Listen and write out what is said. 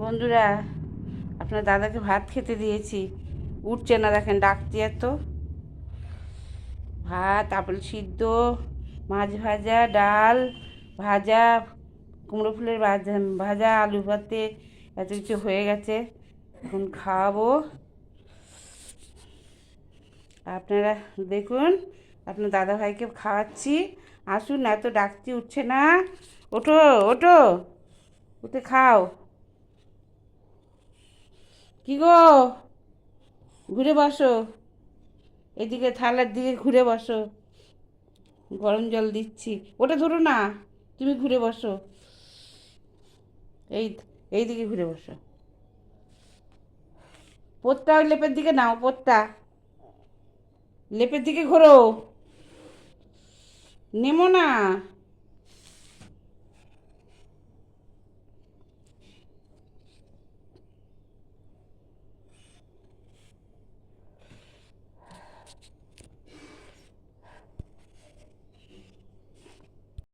বন্ধুরা, আপনার দাদাকে ভাত খেতে দিয়েছি, উঠছে না, দেখেন ডাকছি এত। ভাত, আপেল সিদ্ধ, মাছ ভাজা, ডাল ভাজা, কুমড়ো ফুলের ভাজা ভাজা, আলু ভাতে, এত কিছু হয়ে গেছে। এখন খাওয়াবো। আপনারা দেখুন, আপনার দাদা ভাইকে খাওয়াচ্ছি। আসুন, এত ডাকছি, উঠছে না। ওঠো, ওঠো, উঠে খাও। কি গো, ঘুরে বসো, এদিকে থালার দিকে ঘুরে বসো। গরম জল দিচ্ছি, ওটা ধরো না, তুমি ঘুরে বসো। এই এই দিকে ঘুরে বসো। পোতটা ওই লেপের দিকে নাও, পোতটা লেপের দিকে ঘোরো। নেমো না।